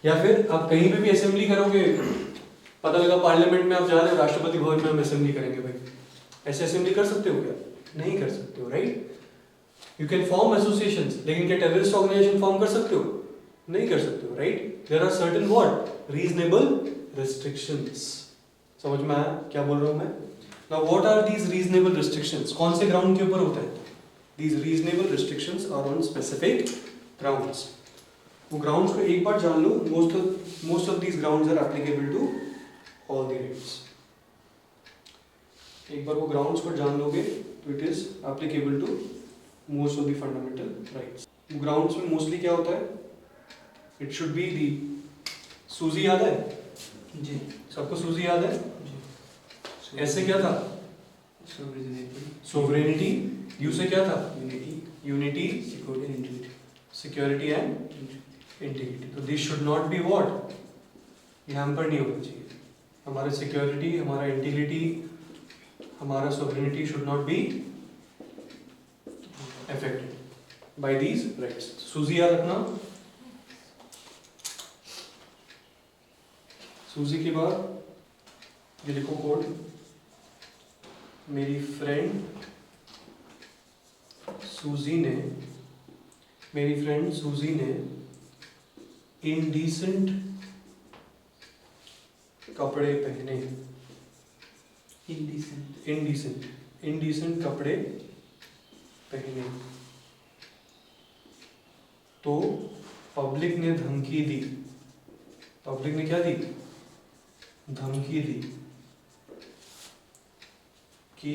या फिर आप कहीं पे भी असेंबली करोगे, पता लगा पार्लियामेंट में आप जा रहे हो, राष्ट्रपति भवन में हम असेंबली करेंगे, भाई ऐसे असेंबली कर सकते हो क्या? नहीं कर सकते हो, right? You can form associations, लेकिन क्या टेररिस्ट ऑर्गेनाइजेशन फॉर्म कर सकते हो? नहीं कर सकते हो, right? There are certain what reasonable restrictions. समझ में आया क्या बोल रहा हूं मैं? Now what are these reasonable restrictions? कौन से ग्राउंड के ऊपर होता है? These reasonable restrictions are on specific grounds. वो ग्राउंड्स को एक बार जान लो, most of these grounds are applicable to all the rights. एक बार वो ग्राउंड्स पर जान लोगे तो it is applicable to most of the fundamental rights. Grounds में मोस्टली क्या होता है? इट शुड बी दी सूजी याद है जी, सबको? सूजी याद है जी। ऐसे क्या था? सोवरेनिटी। यू से क्या था? Unity, security and integrity. तो this should not be what, ये हैम्पर नहीं होना चाहिए। हमारा सिक्योरिटी, हमारा इंटीग्रिटी, हमारा sovereignty should not be affected by these rights. सूजी याद रखना। सूजी के बाद ये लिखो कोड, मेरी फ्रेंड सूजी ने इंडिसेंट कपड़े पहने। इंडिसेंट कपड़े पहने तो पब्लिक ने धमकी दी। पब्लिक ने क्या दी? धमकी दी कि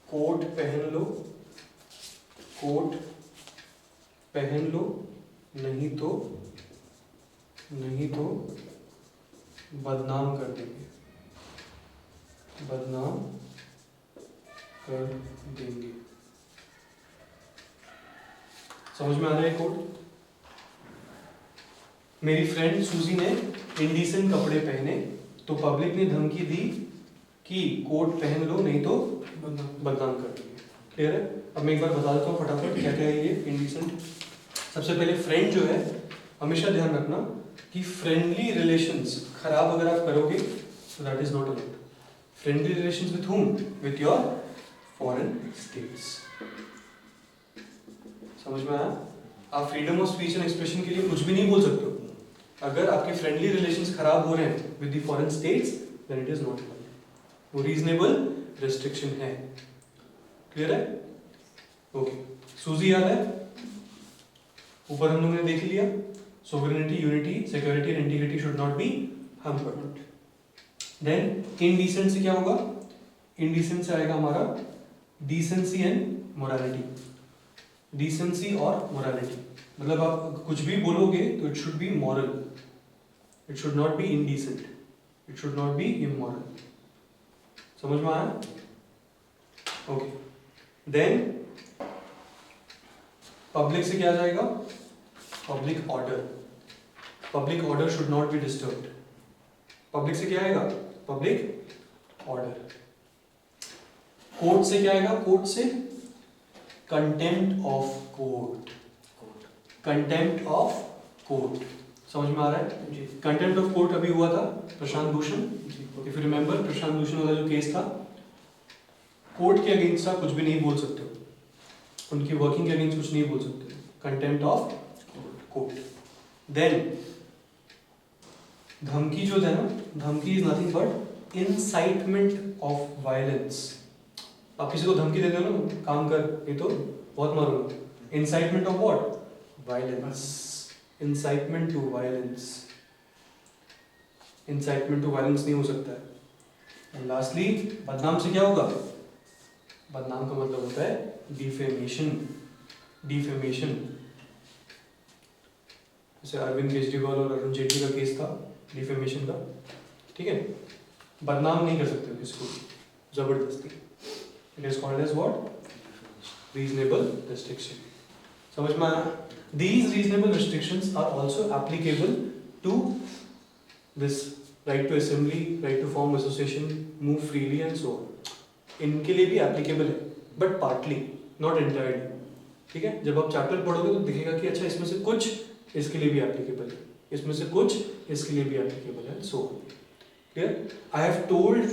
कोट पहन लो, नहीं तो बदनाम कर देंगे, समझ में आ रहा है कोड? मेरी फ्रेंड सूजी ने इंडिसेंट कपड़े पहने तो पब्लिक ने धमकी दी कि कोट पहन लो नहीं तो बदनाम कर देंगे। क्लियर है? अब मैं एक बार बता देता हूँ फटाफट क्या क्या है ये इंडिसेंट। सबसे पहले फ्रेंड जो है, हमेशा ध्यान रखना कि फ्रेंडली रिलेशंस खराब अगर आप करोगे तो that is not allowed. Friendly relations with whom? With your foreign states. समझ में आया? आप freedom of speech and expression के लिए कुछ भी नहीं बोल सकते हो। अगर आपके फ्रेंडली रिलेशंस खराब हो रहे हैं with the foreign states, then it is not allowed. वो रीजनेबल रिस्ट्रिक्शन है। क्लियर है? ओके। सूजी याद है? ऊपर हम लोगों ने देख लिया, sovereignty, unity, security and integrity should not be hampered. Then indecent से क्या होगा? इनडिसेंट से आएगा हमारा डिसेंसी एंड मोरालिटी। डिसेंसी और मोरालिटी मतलब आप कुछ भी बोलोगे तो it should be moral, it should not be indecent, it should not be immoral. समझ में आया? ओके। देन पब्लिक से क्या जाएगा? Public order. Public order should not B disturbed. Public से क्या आएगा? Public order. कोर्ट से क्या आएगा? कोर्ट से contempt of court. Contempt of court. समझ में आ रहा है? कंटेम्प्ट ऑफ कोर्ट अभी हुआ था Prashant Bhushan. If you remember, Prashant Bhushan वाला जो केस था, कोर्ट के अगेंस्ट आप कुछ भी नहीं बोल सकते हो, उनकी वर्किंग के अगेंस्ट कुछ नहीं बोल सकते हो। Contempt of court. देन धमकी जो है ना, धमकी is nothing but incitement of violence. आप किसी को धमकी देते हो ना, काम कर नहीं तो बहुत मारूंगा। Incitement of what? Violence. Incitement to violence. Incitement to violence नहीं हो सकता है। एंड लास्टली बदनाम से क्या होगा? बदनाम का मतलब होता है डिफेमेशन। डिफेमेशन जैसे अरविंद केजरीवाल और अरुण जेटली का केस था डिफेमेशन का, ठीक है? बदनाम नहीं कर सकते किसी को जबरदस्ती। It is called as what? Reasonable restriction. समझ में आया? These reasonable restrictions are also applicable to this right to assembly, right to form association, move freely and so on. इनके लिए भी applicable है, but partly, not entirely. ठीक है, जब आप चैप्टर पढ़ोगे तो दिखेगा कि अच्छा इसमें से कुछ इसके लिए भी एप्लीकेबल है, इसमें से कुछ इसके लिए भी एप्लीकेबल है, so clear. I have told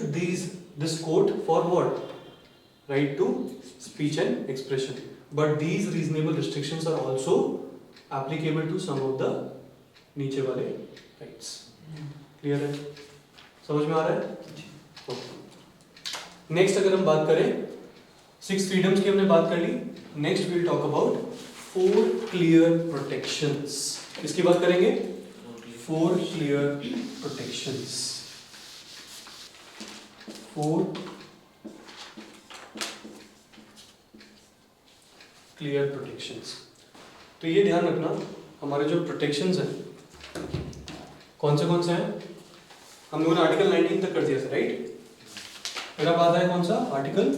this quote for what, right to speech and expression, but these reasonable restrictions are also applicable to some of the नीचे वाले राइट्स। क्लियर है, समझ में आ रहा है? नेक्स्ट अगर हम बात करें 6 फ्रीडम्स की, हमने बात कर ली। Next we'll talk about 4 clear protections. किसकी बात करेंगे? 4 क्लियर प्रोटेक्शंस। 4 clear protections. तो ये ध्यान रखना, हमारे जो प्रोटेक्शंस हैं कौन से हैं? हम लोगों ने आर्टिकल 19 तक कर दिया था, राइट? फिर अब आता है कौन सा? आर्टिकल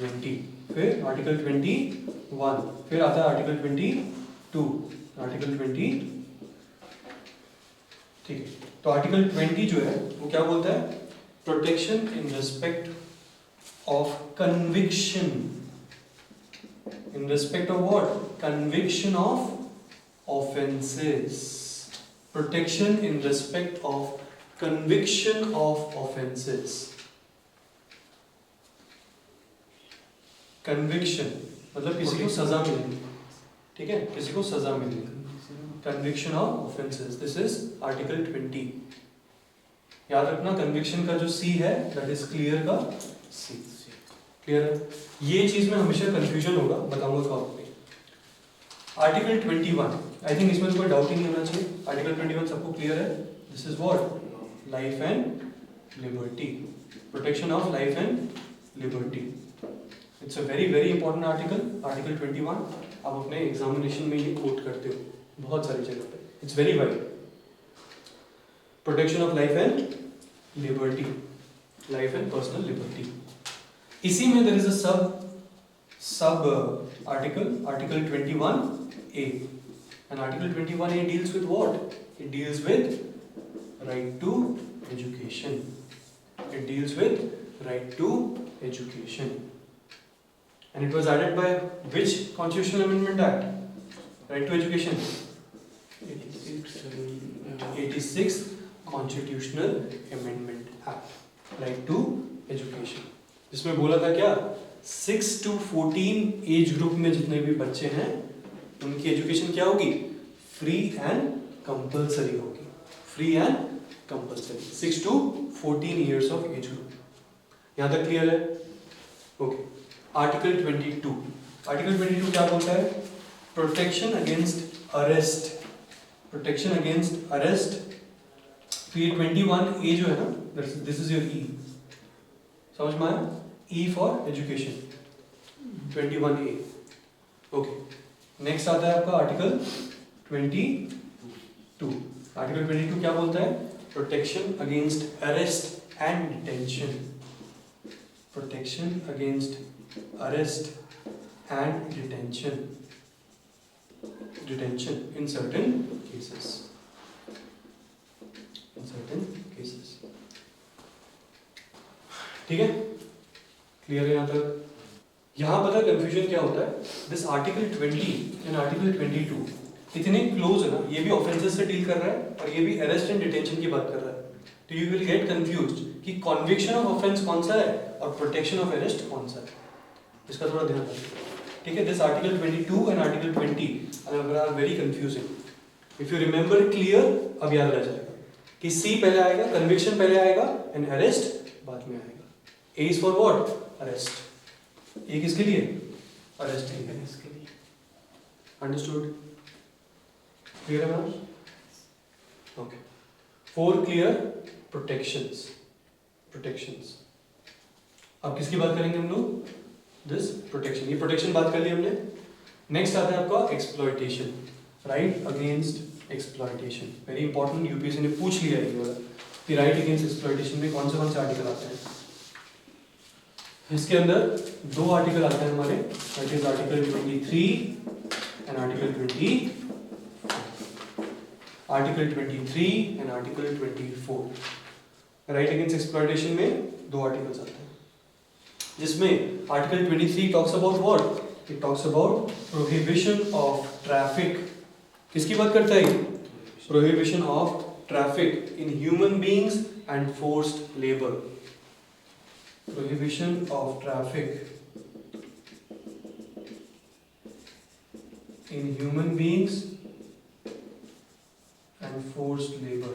20, फिर आर्टिकल 21, फिर आता है आर्टिकल 22, आर्टिकल 20। ठीक है, तो आर्टिकल 20 जो है वो क्या बोलता है? Protection in respect of conviction, in respect of what? Conviction of offences. Protection in respect of conviction of offences. Conviction मतलब किसी को सजा मिलेगी, ठीक है, किसी को सजा मिलेगी। Conviction of offences, this is article 20। याद रखना, कन्विक्शन का जो सी है दैट इज क्लियर का सी। क्लियर है? ये चीज में हमेशा कंफ्यूजन होगा, बताऊंगा कब पे। आर्टिकल 21, आई थिंक इसमें कोई डाउट ही नहीं होना चाहिए। आर्टिकल 21 सबको क्लियर है? This is what? Life and liberty, protection of life and liberty. It's a very very important article, article 21। आप अपने एग्जामिनेशन में ये कोट करते हो बहुत सारी जगह पे, it's very wide. Protection of life and liberty, life and personal liberty. इसी में there is a sub article, article 21A, and article 21A deals with what? It deals with right to education. It deals with right to education. And it was added by which Constitutional Amendment Act? Right to education. 86th Constitutional Amendment Act. Right to education. जिसमें बोला था क्या? 6 to 14 age group में जितने भी बच्चे हैं उनकी एजुकेशन क्या होगी? फ्री एंड कंपल्सरी होगी। Free and compulsory, 6 to 14 years of age group. यहां तक क्लियर है? ओके। आर्टिकल 22, आर्टिकल 22 क्या बोलता है? Protection against arrest, protection against arrest. तो ये 21A जो है ना, दिस इज योर ई, समझ में आया? E for education, 21A। Okay, next आता है आपका आर्टिकल 22। आर्टिकल 22 क्या बोलता है? Protection against arrest and detention, protection against arrest and detention, detention in certain cases, in certain cases. ठीक है, क्लियर है यहां तक? यहां पता कंफ्यूजन क्या होता है? दिस आर्टिकल 20 एंड आर्टिकल 22 इतने क्लोज है ना, ये भी ऑफेंसेस से डील कर रहा है और ये भी अरेस्ट एंड डिटेंशन की बात कर रहा है। तो यू विल गेट कंफ्यूज्ड कि कन्विक्शन ऑफ ऑफेंस कौन सा है और प्रोटेक्शन ऑफ अरेस्ट कौन सा है। इसका थोड़ा ध्यान रखिए, ठीक है? This article 22 and article 20 are very confusing. If you remember clear, अब याद रह जाएगा कि सी पहले आएगा, कन्विक्शन पहले आएगा एंड अरेस्ट बाद में आएगा। ए इज फॉर व्हाट? अरेस्ट। ये किसके लिए? अरेस्ट के लिए। अंडरस्टूड? क्लियर है ma'am? Okay. 4 clear protections, protections. अब किसकी बात करेंगे हम लोग? दिस प्रोटेक्शन, ये प्रोटेक्शन बात कर ली हमने। नेक्स्ट आता है आपका exploitation, right against exploitation. Very important, UPSC ने पूछ लिया है ये वाला कि राइट अगेंस्ट एक्सप्लॉयटेशन में कौन से आर्टिकल आते हैं। इसके अंदर 2 आर्टिकल आते हैं हमारे, that is article 23 and article 20, article 23 and article 24। Right against exploitation में 2 आर्टिकल्स आते हैं, जिसमें article 23 talks about what? It talks about prohibition of traffic. किसकी बात करता है? Prohibition of traffic in human beings and forced labour. Prohibition of traffic in human beings and forced labor.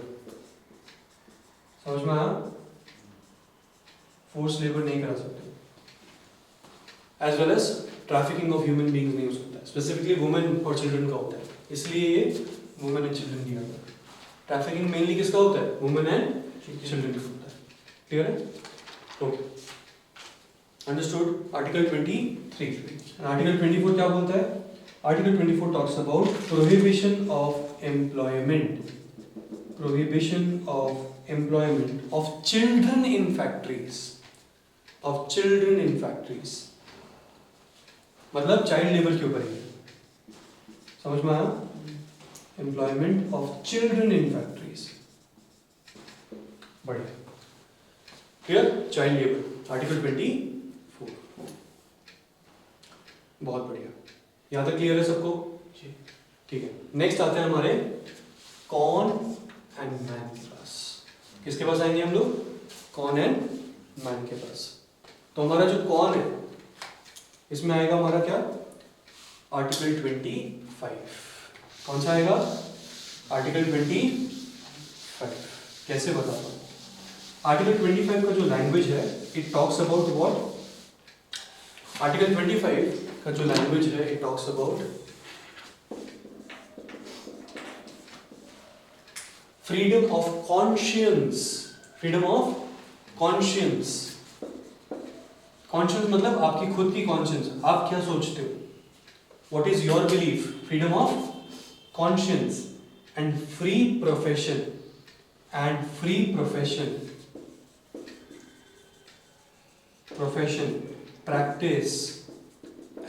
समझ में आया? forced labor नहीं करा सकते, as well as trafficking of human beings नहीं हो सकता. Specifically women और children का होता है, इसलिए ये women and children की आता है. Trafficking mainly किसका होता है? women and children का होता है. Clear है? Okay. Understood? Article 23. And Article 24 क्या बोलता है? Article 24 talks about prohibition of employment. Prohibition of employment of children in factories. Of children in factories. मतलब चाइल्ड लेबर के ऊपर है. समझ में आया? Employment of children in factories. बढ़िया. Clear? Child labour. Article 24. बहुत बढ़िया. यहाँ तक क्लियर है सबको? ठीक है. नेक्स्ट आते हैं हमारे कॉन एंड मैन के पास. किसके पास आएंगे हम लोग? कॉन एंड मैन के पास. तो हमारा जो कॉन है इसमें आएगा हमारा क्या? आर्टिकल 25. कौन सा आएगा? आर्टिकल 25. कैसे बताता हूँ? आर्टिकल 25 का जो लैंग्वेज है it talks about what? Article 25 का जो लैंग्वेज है it talks about freedom of conscience. Freedom of conscience. Conscience मतलब आपकी खुद की कॉन्शियंस. आप क्या सोचते हो? What is your belief? Freedom of conscience and free profession. And free profession. Profession, practice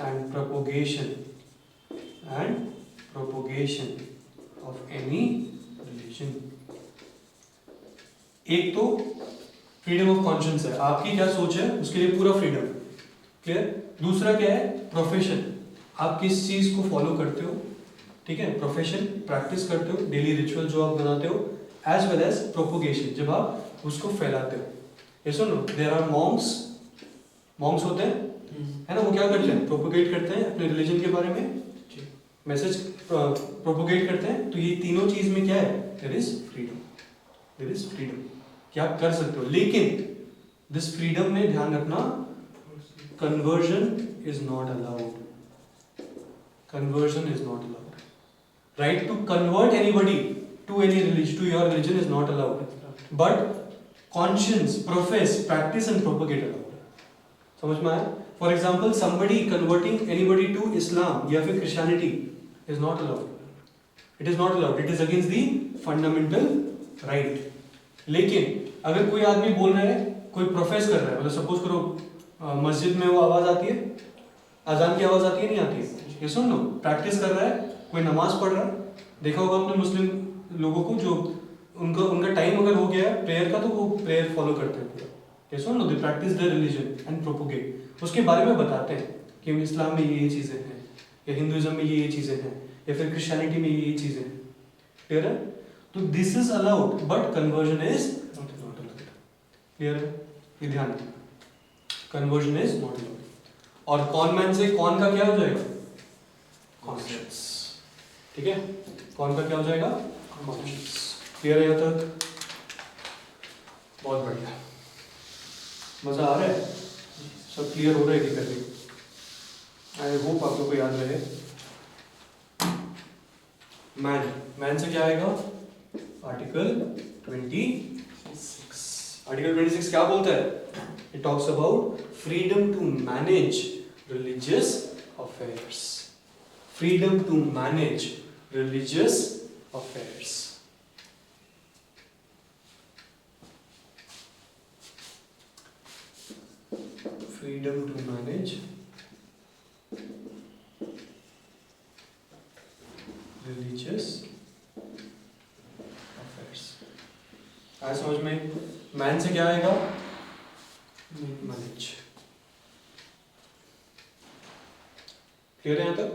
and propagation of any religion. एक तो फ्रीडम ऑफ कॉन्शियंस है, आपकी क्या सोच है उसके लिए पूरा फ्रीडम. क्लियर? दूसरा क्या है? प्रोफेशन. आप किस चीज को फॉलो करते हो? ठीक है. प्रोफेशन, प्रैक्टिस करते हो, डेली रिचुअल जो आप बनाते हो, एज वेल एज प्रोपोगेशन, जब आप उसको फैलाते हो. ये सुनो, देयर आर मॉन्क्स होते हैं, है ना? वो क्या करते हैं? प्रोपोगेट करते हैं अपने रिलीजन के बारे में, मैसेज प्रोपोगेट करते हैं. तो ये तीनों चीज में क्या है? There is freedom. There is freedom कि आप कर सकते हो. लेकिन दिस फ्रीडम में ध्यान रखना, conversion is not allowed. Conversion is not allowed. Right to convert anybody to any religion, to your religion is not allowed. But conscience, profess, practice and propagate allowed. समझ में आया? For example somebody converting anybody to Islam या फिर Christianity is not allowed. It is not allowed. It is against the fundamental right. लेकिन अगर कोई आदमी बोल रहा है, कोई प्रोफेस कर रहा है, मतलब सपोज करो मस्जिद में वो आवाज आती है, अजान की आवाज आती है, नहीं आती है? ये सुन लो, प्रैक्टिस कर रहा है, कोई नमाज पढ़ रहा है. देखा होगा आपने मुस्लिम लोगों को, जो उनका टाइम अगर हो गया है प्रेयर का तो वो प्रेयर फॉलो करते हैं पूरा. ये सुन लो, they practice their religion and propagate. उसके बारे में बताते हैं कि इस्लाम में ये चीज़ें हैं, या हिंदुइज्म में ये चीज़ें हैं, या फिर क्रिश्चियनिटी में ये चीज़ें हैं. क्लियर है? तो this is allowed but conversion is not allowed. Clear है? ये ध्यान रखना, कन्वर्जन इज नॉट अलाउड. और कॉन मैन से कॉन का क्या हो जाएगा? कॉन्शियंस. ठीक है? कॉन का क्या हो जाएगा? कॉन्शियंस. क्लियर है यहाँ तक? बहुत बढ़िया. मजा आ रहा है? सब क्लियर हो रहा है कि कर रही? आई होप आप लोग को याद रहे. मैन से क्या आएगा? आर्टिकल 26. आर्टिकल 26 क्या बोलता है? It talks about freedom to manage religious affairs. Freedom to manage religious affairs. freedom to manage religious affairs. आया समझ में? मैन से क्या आएगा? मैनेज. क्लियर है यहाँ तक?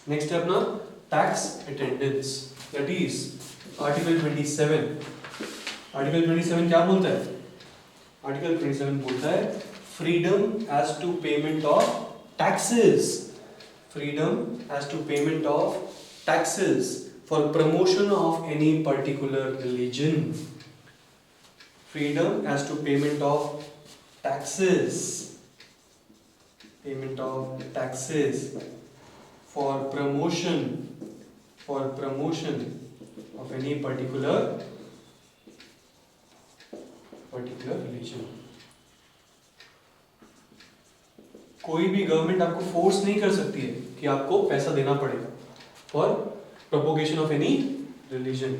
नेक्स्ट है अपना tax attendance, that is article 27। Article 27 क्या बोलता है? आर्टिकल 27 बोलता है freedom as to payment of taxes, freedom as to payment of taxes for promotion of any particular religion. Freedom as to payment of taxes, payment of taxes for promotion of any particular religion. कोई भी government आपको force नहीं कर सकती है कि आपको पैसा देना पड़ेगा for propagation of any religion,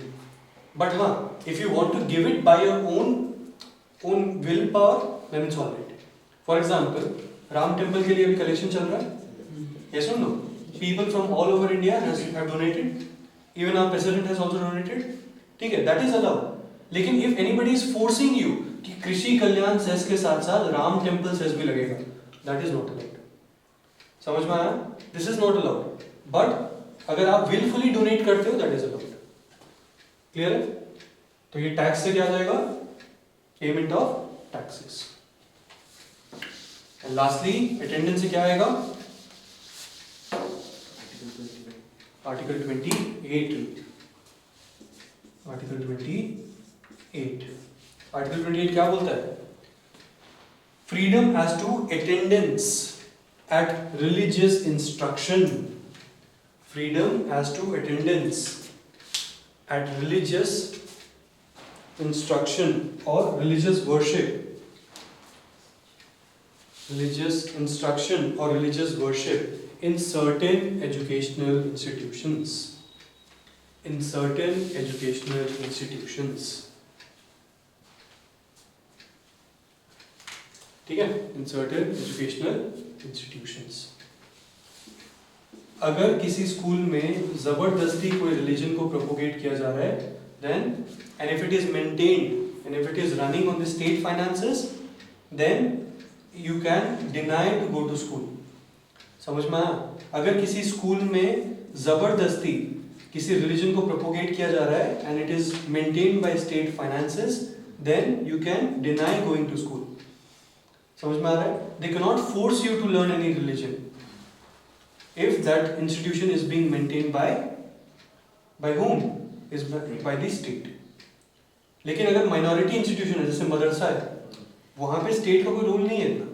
but हाँ, if you want to give it by your own will power then it's alright. For example, Ram temple के लिए अभी कलेक्शन चल रहा है, यस और no? People from all over India have donated, even our president has also donated, ठीक है, that is allowed. लेकिन if anybody is forcing you कि कृषि कल्याण सेस के साथ साथ राम टेम्पल सेस भी लगेगा, दैट इज नॉट अलाउड। समझ में आया? This is not allowed, but अगर आप विलफुली डोनेट करते हो दैट इज अलाउड। क्लियर है? तो ये टैक्स से क्या जाएगा? Payment of taxes. And lastly attendance से क्या आएगा? आर्टिकल 28। आर्टिकल 28। आर्टिकल 28 क्या बोलता है? Freedom as to attendance at religious instruction. Freedom as to attendance at religious instruction or religious worship. Religious instruction or religious worship in certain educational institutions. In certain educational institutions. ठीक है? In certain educational institutions. अगर किसी school में जबरदस्ती कोई religion को propagate किया जा रहा है, then and if it is maintained and if it is running on the state finances, then you can deny to go to school. समझ में आया? अगर किसी स्कूल में जबरदस्ती किसी रिलीजन को प्रोपोगेट किया जा रहा है and it is maintained by state finances, then you can deny going to school. समझ में आ रहा है? They cannot force you to learn any religion if that institution is being maintained by whom? Is by the state. लेकिन अगर minority institution है जैसे मदरसा है, वहां पे स्टेट का कोई रोल नहीं है इतना।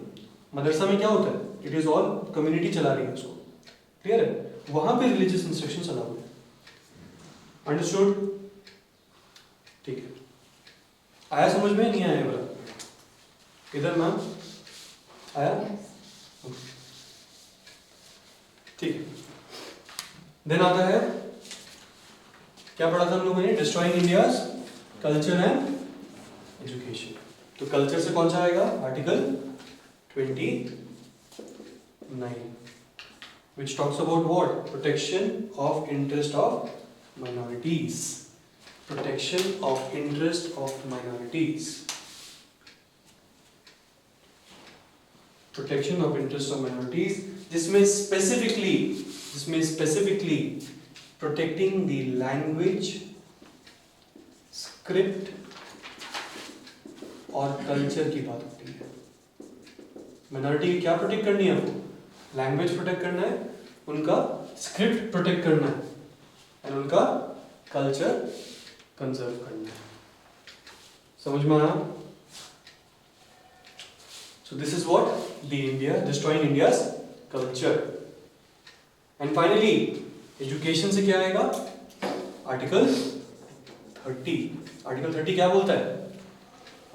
मदरसा में क्या होता है? इट इज ऑल कम्युनिटी चला रही है उसको, क्लियर है? वहां पे रिलीजियस इंस्ट्रक्शंस अलाउड है। अंडरस्टूड? ठीक है, आया समझ में? नहीं आया बोला? इधर मैम आया? ठीक है। देन आता है, क्या पढ़ा था हम लोगों ने? Destroying India's culture and education. तो कल्चर से कौन सा आएगा? Article 29, which talks about what? Protection of interest of minorities. Protection of interest of minorities. Protection of interest of minorities, जिसमें specifically protecting the language, script और culture की बात होती है। मिनॉरिटी क्या प्रोटेक्ट करनी है आपको? लैंग्वेज प्रोटेक्ट करना है, उनका स्क्रिप्ट प्रोटेक्ट करना है, और उनका कल्चर कंजर्व करना है। समझ में आया? So this is what the India destroying India's culture. And finally, education से क्या आएगा? Article 30. Article 30 क्या बोलता है?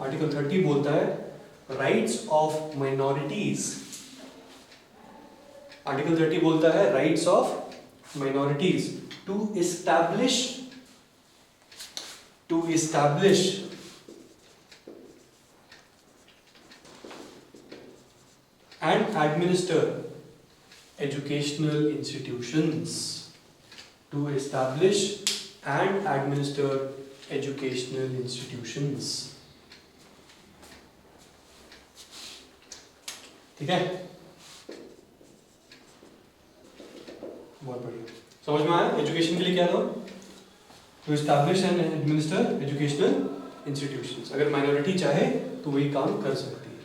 Article 30 बोलता है rights of minorities. Article 30 बोलता है rights of minorities to establish and administer educational institutions. To establish and administer educational institutions. ठीक है? बहुत बढ़िया, समझ में आया? एजुकेशन के लिए क्या था? To establish and administer educational institutions. अगर माइनॉरिटी चाहे तो वही काम कर सकती है,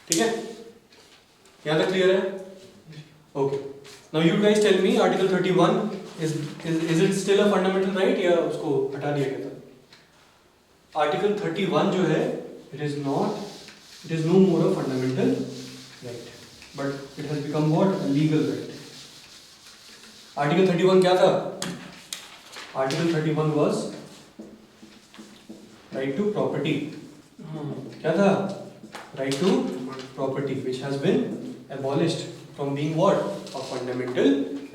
ठीक है? यहाँ तक क्लियर है? Okay, now you guys tell me, article 31 is it still a fundamental right या उसको हटा दिया गया था? आर्टिकल 31 जो है, it is no more a fundamental right, but it has become what? Legal right. Article 31 क्या था? Article 31 was right to property. क्या था? Right to property, which has been abolished from being what? A fundamental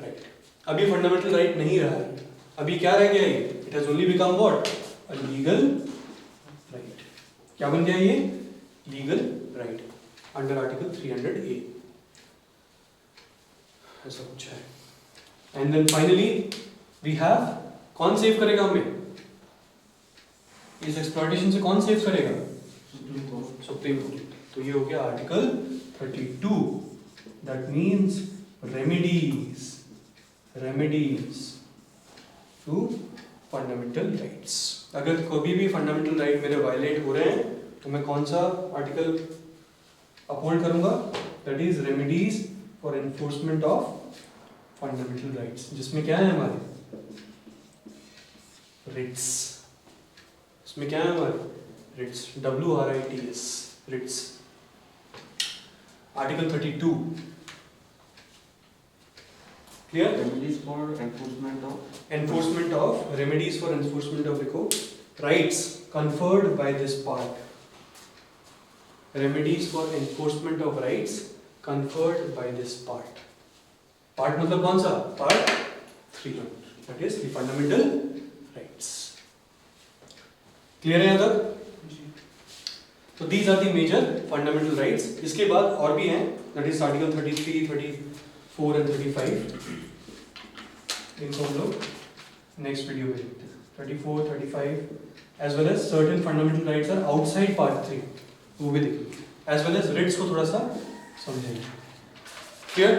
right. अभी fundamental right नहीं रहा है, अभी क्या रह गया ये? It has only become what? A legal right. क्या बन गया ये? Legal right under article 300A. ऐसा कुछ है। And then finally we have, कौन सेव करेगा हमें? इस एक्सप्लॉयटेशन से कौन सेव करेगा? Supreme Court. तो ये हो गया article 32, that means remedies to fundamental rights. अगर कभी भी फंडामेंटल राइट मेरे वायलेट हो रहे हैं तो मैं कौन सा आर्टिकल अपहोल्ड करूंगा? That is remedies for enforcement of fundamental rights, जिसमें क्या है हमारे? रिट्स। इसमें क्या है हमारे? Writs, WRITS, writs. Article 32 clear? Remedies for enforcement of remedies for enforcement of rights conferred by this part. Remedies for enforcement of rights conferred by this part. Part मतलब कौन सा? Part 3, that is the fundamental rights. Clear है यहाँ तक? तो these are the major fundamental rights. इसके बाद और भी हैं, that is article 33, 34 and 35. इनको हम लोग next video में देखते हैं। 34, 35 as well as certain fundamental rights are outside part 3, वो भी देखेंगे, as well as writs को थोड़ा सा समझेंगे। Clear?